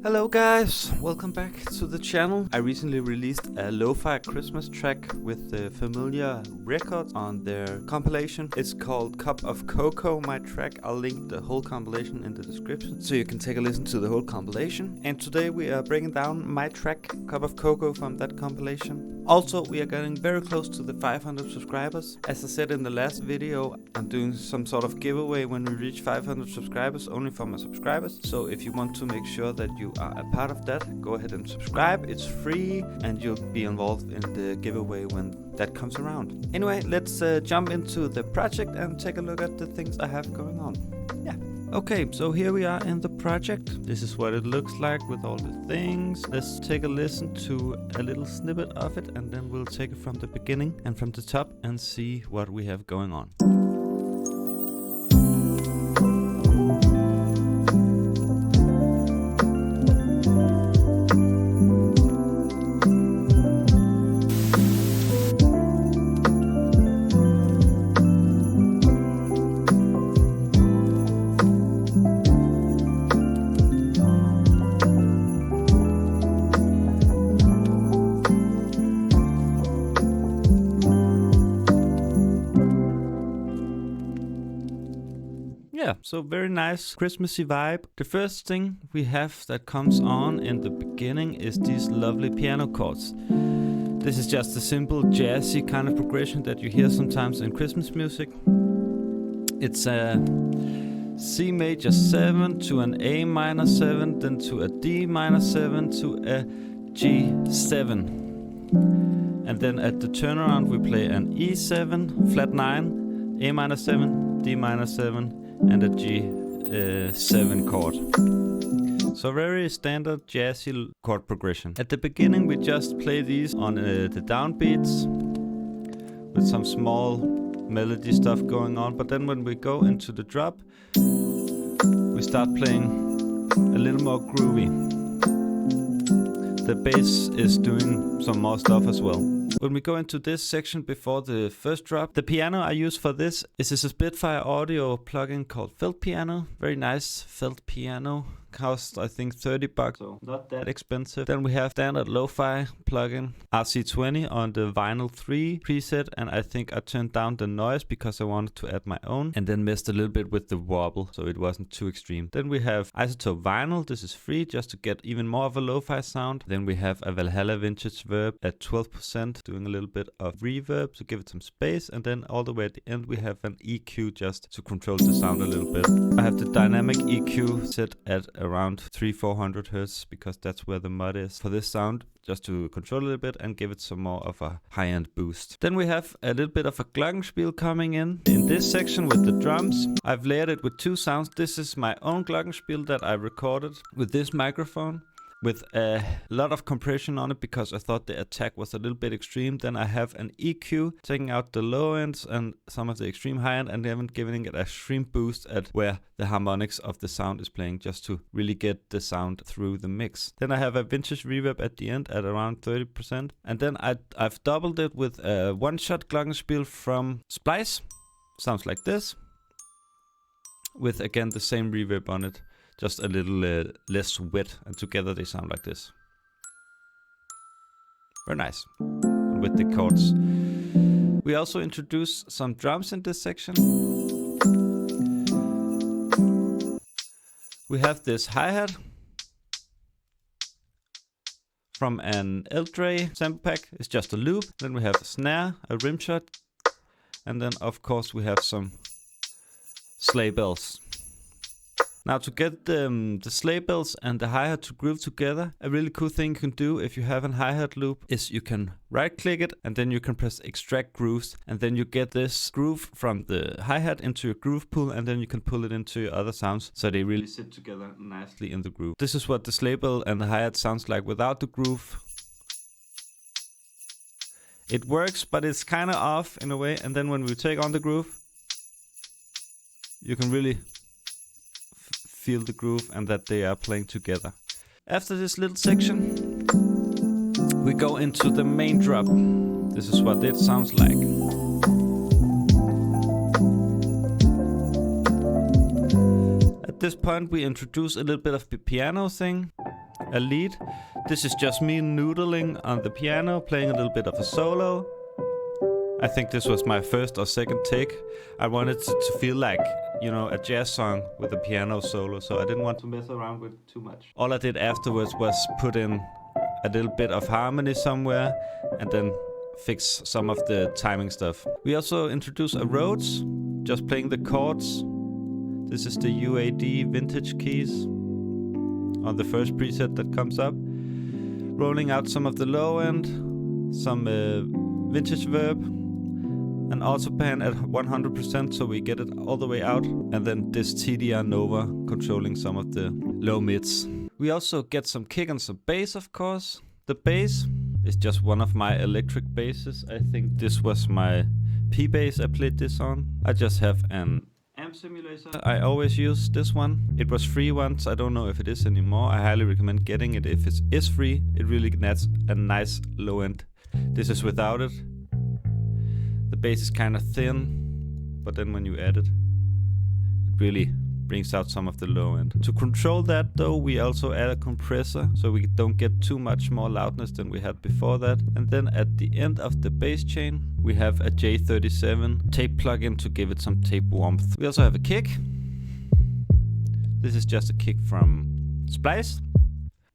Hello guys, welcome back to the channel. I recently released a lo-fi Christmas track with the familiar records on their compilation. It's called Cup of Cocoa, my track. I'll link the whole compilation in the description so you can take a listen to the whole compilation. And today we are breaking down my track, Cup of Cocoa, from that compilation. Also, we are getting very close to the 500 subscribers. As I said in the last video, I'm doing some sort of giveaway when we reach 500 subscribers, only for my subscribers. So if you want to make sure that you are a part of that, go ahead and subscribe. It's free and you'll be involved in the giveaway when that comes around. Anyway, let's jump into the project and take a look at the things I have going on. Yeah. Okay, so here we are in the project. This is what it looks like with all the things. Let's take a listen to a little snippet of it and then we'll take it from the beginning and from the top and see what we have going on. Yeah, so very nice Christmassy vibe. The first thing we have that comes on in the beginning is these lovely piano chords. This is just a simple jazzy kind of progression that you hear sometimes in Christmas music. It's a C major 7 to an A minor 7, then to a D minor 7 to a G7. And then at the turnaround we play an E7, flat 9, A minor 7, D minor 7, and a G7 chord. So very standard jazzy chord progression. At the beginning we just play these on the downbeats with some small melody stuff going on, but then when we go into the drop we start playing a little more groovy. The bass is doing some more stuff as well. When we go into this section before the first drop, the piano I use for this is a Spitfire Audio plugin called Felt Piano. Very nice felt piano. Cost I think $30, so not that expensive. Then we have standard lo-fi plugin RC20 on the Vinyl 3 preset, and I think I turned down the noise because I wanted to add my own, and then messed a little bit with the wobble so it wasn't too extreme. Then we have Isotope Vinyl. This is free just to get even more of a lo-fi sound. Then we have a Valhalla Vintage Verb at 12%, doing a little bit of reverb to give it some space, and then all the way at the end we have an EQ just to control the sound a little bit. I have the dynamic EQ set at around 300-400 Hz because that's where the mod is for this sound, just to control a little bit and give it some more of a high-end boost. Then we have a little bit of a glockenspiel coming in this section with the drums. I've layered it with two sounds. This is my own glockenspiel that I recorded with this microphone, with a lot of compression on it because I thought the attack was a little bit extreme. Then I have an EQ taking out the low ends and some of the extreme high end, and then giving it a extreme boost at where the harmonics of the sound is playing, just to really get the sound through the mix. Then I have a vintage reverb at the end at around 30%, and then I've doubled it with a one-shot glockenspiel from Splice. Sounds like this, with again the same reverb on it, just a little less wet, and together they sound like this. Very nice. And with the chords. We also introduce some drums in this section. We have this hi-hat from an L-Dre sample pack. It's just a loop. Then we have a snare, a rim shot, and then of course we have some sleigh bells. Now to get the sleigh bells and the hi-hat to groove together, a really cool thing you can do if you have a hi-hat loop is you can right click it and then you can press extract grooves, and then you get this groove from the hi-hat into your groove pool, and then you can pull it into your other sounds so they really sit together nicely in the groove. This is what the sleigh bell and the hi-hat sounds like without the groove. It works, but it's kind of off in a way, and then when we take on the groove, you can really feel the groove and that they are playing together. After this little section, we go into the main drop. This is what it sounds like. At this point we introduce a little bit of the piano thing. a lead. This is just me noodling on the piano, playing a little bit of a solo. I think this was my first or second take. I wanted it to feel like, you know, a jazz song with a piano solo, so I didn't want to mess around with too much. All I did afterwards was put in a little bit of harmony somewhere and then fix some of the timing stuff. We also introduced a Rhodes, just playing the chords. This is the UAD vintage keys on the first preset that comes up. Rolling out some of the low end, some vintage verb, an auto pan at 100% so we get it all the way out, and then this TDR Nova controlling some of the low mids. We also get some kick and some bass, of course. The bass is just one of my electric basses. I think this was my P bass I played this on. I just have an amp simulator. I always use this one. It was free once, I don't know if it is anymore. I highly recommend getting it if it is free. It really adds a nice low end. This is without it. The bass is kind of thin, but then when you add it, it really brings out some of the low end. To control that though, we also add a compressor so we don't get too much more loudness than we had before that. And then at the end of the bass chain, we have a J37 tape plugin to give it some tape warmth. We also have a kick. This is just a kick from Splice.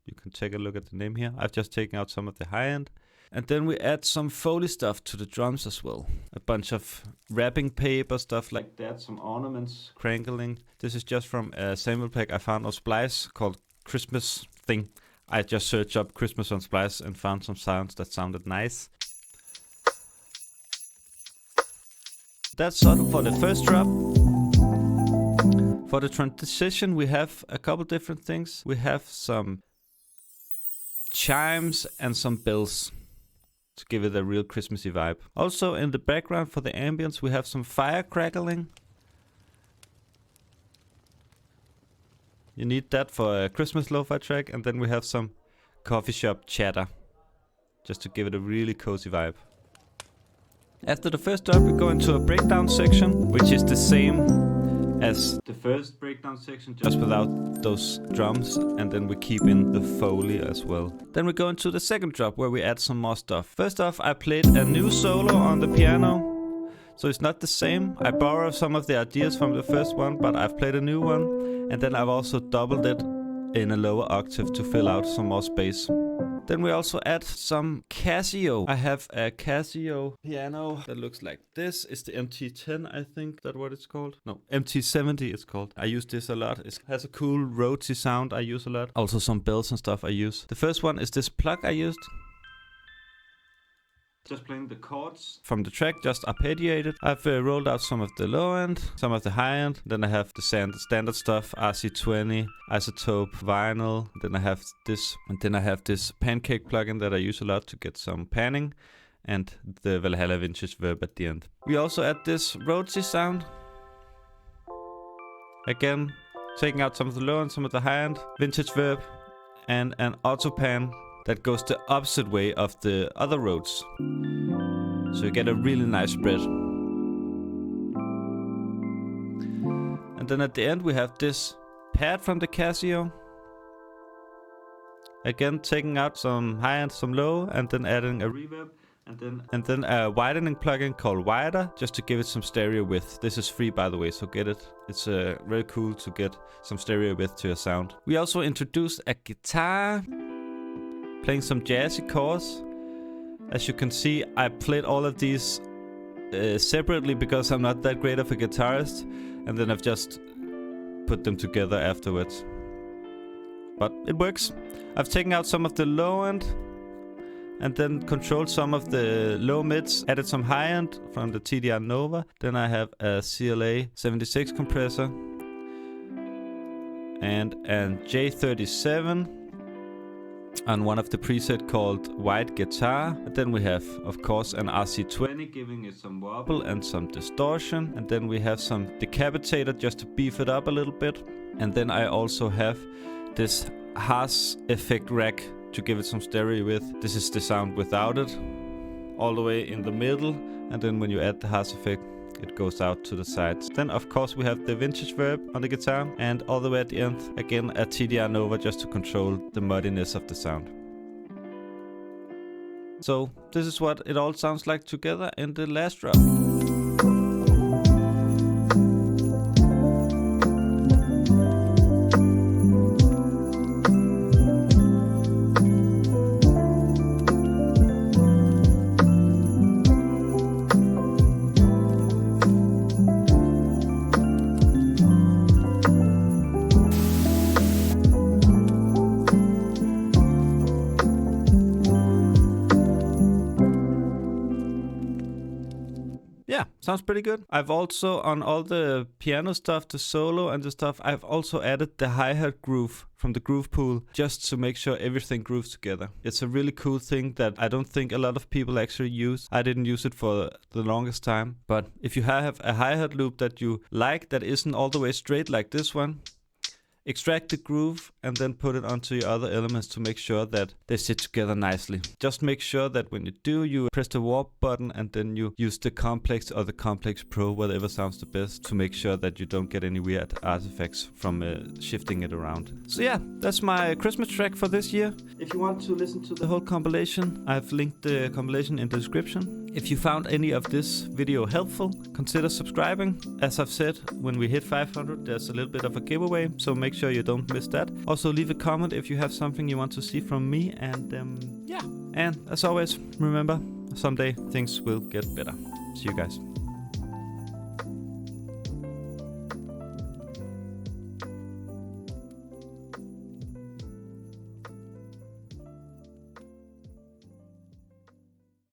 You can take a look at the name here. I've just taken out some of the high end. And then we add some Foley stuff to the drums as well. A bunch of wrapping paper, stuff like that, some ornaments, crankling. This is just from a sample pack I found on Splice called Christmas Thing. I just searched up Christmas on Splice and found some sounds that sounded nice. That's sort of for the first drop. For the transition, we have a couple different things. We have some chimes and some bells to give it a real Christmassy vibe. Also in the background for the ambience we have some fire crackling. You need that for a Christmas lo-fi track, and then we have some coffee shop chatter just to give it a really cozy vibe. After the first drop we go into a breakdown section, which is the same as the first breakdown section, just without those drums, and then we keep in the Foley as well. Then we go into the second drop where we add some more stuff. First off, I played a new solo on the piano, so it's not the same. I borrow some of the ideas from the first one, but I've played a new one, and then I've also doubled it in a lower octave to fill out some more space. Then we also add some Casio. I have a Casio piano that looks like this. It's the MT10, I think that's what it's called. No, MT70 it's called. I use this a lot. It has a cool Rhodesy sound I use a lot. Also some bells and stuff I use. The first one is this plug I used. Just playing the chords from the track, just arpeggiated. I've rolled out some of the low end, some of the high end. Then I have the standard stuff, RC20, isotope, vinyl. Then I have this, and then I have this pancake plugin that I use a lot to get some panning, and the Valhalla vintage verb at the end. We also add this Rhodesy sound. Again, taking out some of the low end, some of the high end, vintage verb, and an auto pan that goes the opposite way of the other Rhodes. So you get a really nice spread. And then at the end we have this pad from the Casio. Again, taking out some high and some low, and then adding a reverb. And then a widening plugin called Wider, just to give it some stereo width. This is free, by the way, so get it. It's very cool to get some stereo width to your sound. We also introduced a guitar, playing some jazzy chords. As you can see, I played all of these separately because I'm not that great of a guitarist, and then I've just put them together afterwards. But it works. I've taken out some of the low end and then controlled some of the low mids, added some high end from the TDR Nova. Then I have a CLA 76 compressor and a J37 on one of the preset called White Guitar. And then we have, of course, an RC20 giving it some wobble and some distortion. And then we have some decapitator just to beef it up a little bit. And then I also have this Haas effect rack to give it some stereo width. This is the sound without it, all the way in the middle. And then when you add the Haas effect, it goes out to the sides. Then of course we have the vintage verb on the guitar, and all the way at the end, again a TDR Nova just to control the muddiness of the sound. So this is what it all sounds like together in the last drop. Yeah, sounds pretty good. I've also, on all the piano stuff, the solo and the stuff, I've also added the hi-hat groove from the groove pool just to make sure everything grooves together. It's a really cool thing that I don't think a lot of people actually use. I didn't use it for the longest time. But if you have a hi-hat loop that you like that isn't all the way straight like this one, extract the groove and then put it onto your other elements to make sure that they sit together nicely. Just make sure that when you do, you press the warp button and then you use the complex or the complex pro, whatever sounds the best, to make sure that you don't get any weird artifacts from shifting it around. So yeah, that's my Christmas track for this year. If you want to listen to the whole compilation, I've linked the compilation in the description. If you found any of this video helpful, consider subscribing. As I've said, when we hit 500, there's a little bit of a giveaway, so make sure you don't miss that. Also leave a comment if you have something you want to see from me, and yeah. And as always, remember, someday things will get better. See you guys.